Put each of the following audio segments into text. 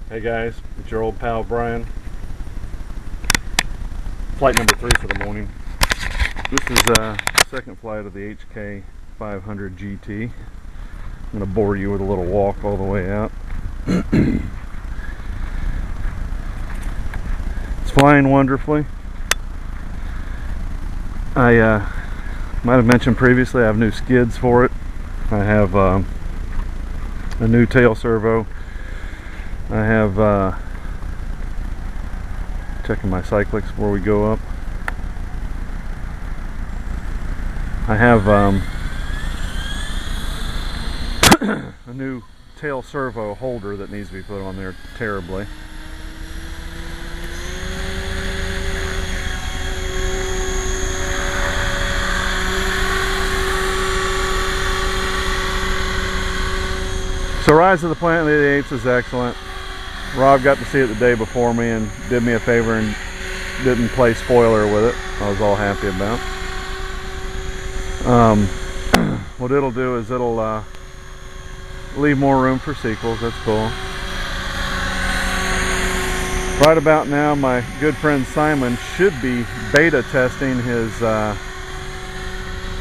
Hey guys, it's your old pal Brian. Flight number 3 for the morning. This is second flight of the HK 500 GT. I'm going to bore you with a little walk all the way out. It's flying wonderfully. I might have mentioned previously I have new skids for it. I have a new tail servo. I have checking my cyclics before we go up. I have a new tail servo holder that needs to be put on there terribly. So Rise of the Planet of the Apes is excellent. Rob got to see it the day before me and did me a favor and didn't play spoiler with it. I was all happy about. What it'll do is it'll leave more room for sequels. That's cool. Right about now, my good friend Simon should be beta testing his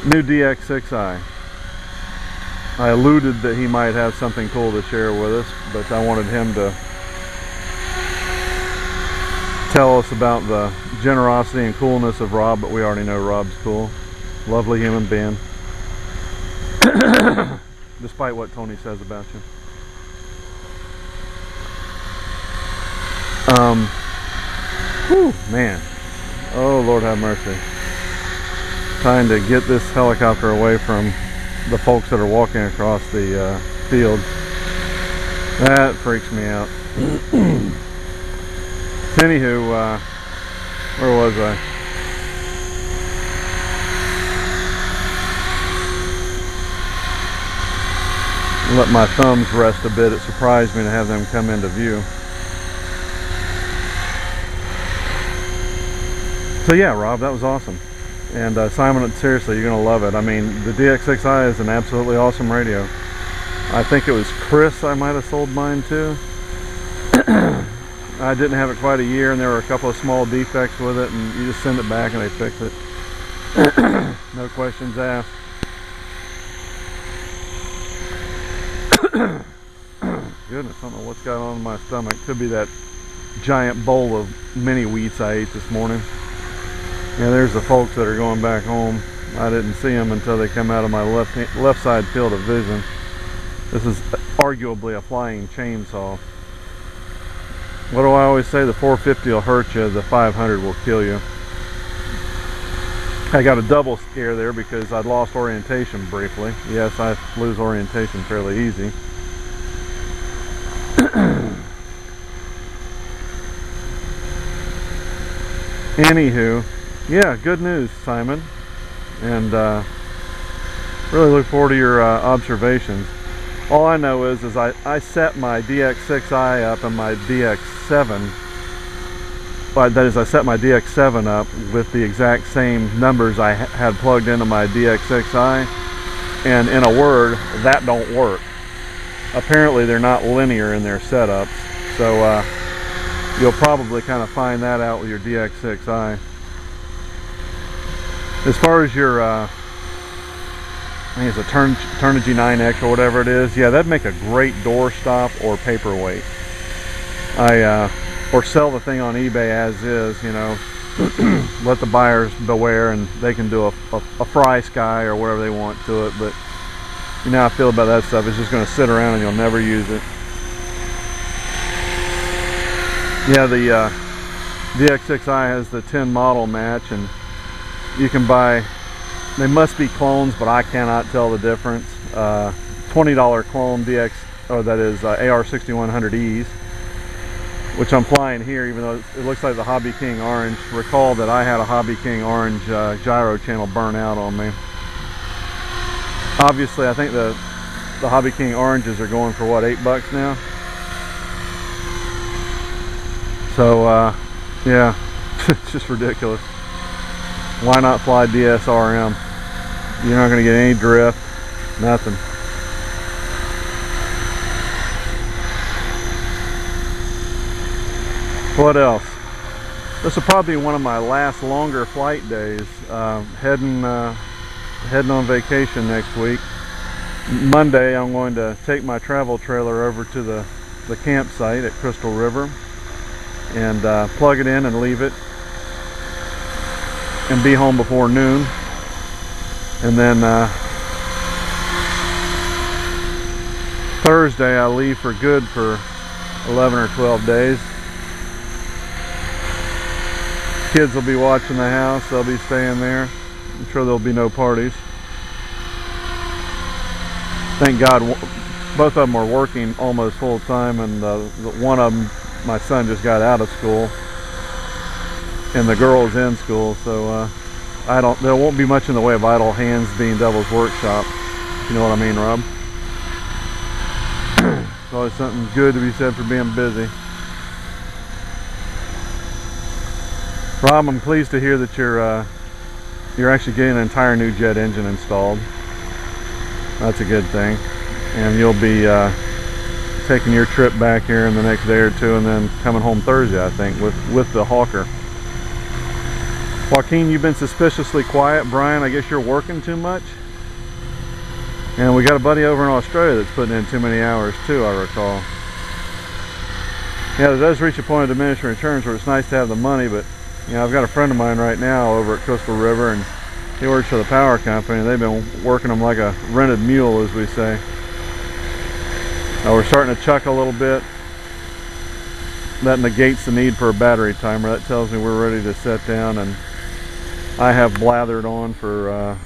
new DX6i. I alluded that he might have something cool to share with us, but I wanted him to tell us about the generosity and coolness of Rob, but we already know Rob's cool. Lovely human being. Despite what Tony says about you. Whew, man. Oh, Lord have mercy. Trying to get this helicopter away from the folks that are walking across the field. That freaks me out. Anywho, where was I? Let my thumbs rest a bit. It surprised me to have them come into view. So yeah, Rob, that was awesome. And Simon, seriously, you're going to love it. I mean, the DX6i is an absolutely awesome radio. I think it was Chris I might have sold mine to. I didn't have it quite a year, and there were a couple of small defects with it, and you just send it back and they fix it. No questions asked. Goodness, I don't know what's got on in my stomach. Could be that giant bowl of mini wheats I ate this morning. Yeah, there's the folks that are going back home. I didn't see them until they come out of my left side field of vision. This is arguably a flying chainsaw. What do I always say? The 450 will hurt you, the 500 will kill you. I got a double scare there because I'd lost orientation briefly. Yes, I lose orientation fairly easy. Anywho, yeah, good news, Simon. And really look forward to your observations. All I know is I set my DX6i up and my DX7, that is, I set my DX7 up with the exact same numbers I had plugged into my DX6i, and in a word, that don't work. Apparently they're not linear in their setups, so you'll probably kind of find that out with your DX6i. As far as your I think it's a Turnigy 9X or whatever it is. Yeah, that'd make a great doorstop or paperweight. Or sell the thing on eBay as is, you know. Let the buyers beware, and they can do a fry sky or whatever they want to it. But you know how I feel about that stuff. It's just going to sit around and you'll never use it. Yeah, the DX6i has the 10 model match, and you can buy. They must be clones, but I cannot tell the difference. $20 clone DX, or that is AR6100Es, which I'm flying here, even though it looks like the Hobby King Orange. Recall that I had a Hobby King Orange gyro channel burn out on me. Obviously, I think the Hobby King Oranges are going for what, $8 now? So yeah, it's just ridiculous. Why not fly DSRM? You're not going to get any drift, nothing. What else? This will probably be one of my last longer flight days. Heading on vacation next week. Monday I'm going to take my travel trailer over to the campsite at Crystal River and plug it in and leave it and be home before noon. And then Thursday I leave for good for 11 or 12 days. Kids will be watching the house, they'll be staying there. I'm sure there'll be no parties. Thank God both of them are working almost full time, and one of them, my son, just got out of school and the girl is in school, so there won't be much in the way of idle hands being Devil's Workshop. You know what I mean, Rob? It's always something good to be said for being busy. Rob, I'm pleased to hear that you're actually getting an entire new jet engine installed. That's a good thing. And you'll be taking your trip back here in the next day or two, and then coming home Thursday, I think, with the Hawker. Joaquin, you've been suspiciously quiet. Brian, I guess you're working too much. And we got a buddy over in Australia that's putting in too many hours too, I recall. Yeah, it does reach a point of diminishing returns where it's nice to have the money, but you know, I've got a friend of mine right now over at Crystal River, and he works for the power company, and they've been working them like a rented mule, as we say. We're starting to chuck a little bit. That negates the need for a battery timer. That tells me we're ready to set down, and I have blathered on for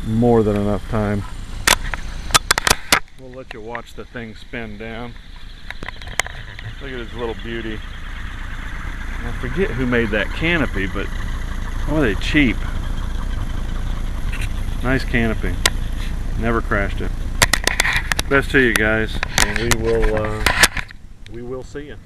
more than enough time. We'll let you watch the thing spin down. Look at this little beauty. I forget who made that canopy, but oh, they cheap. Nice canopy. Never crashed it. Best to you guys, and we will see you.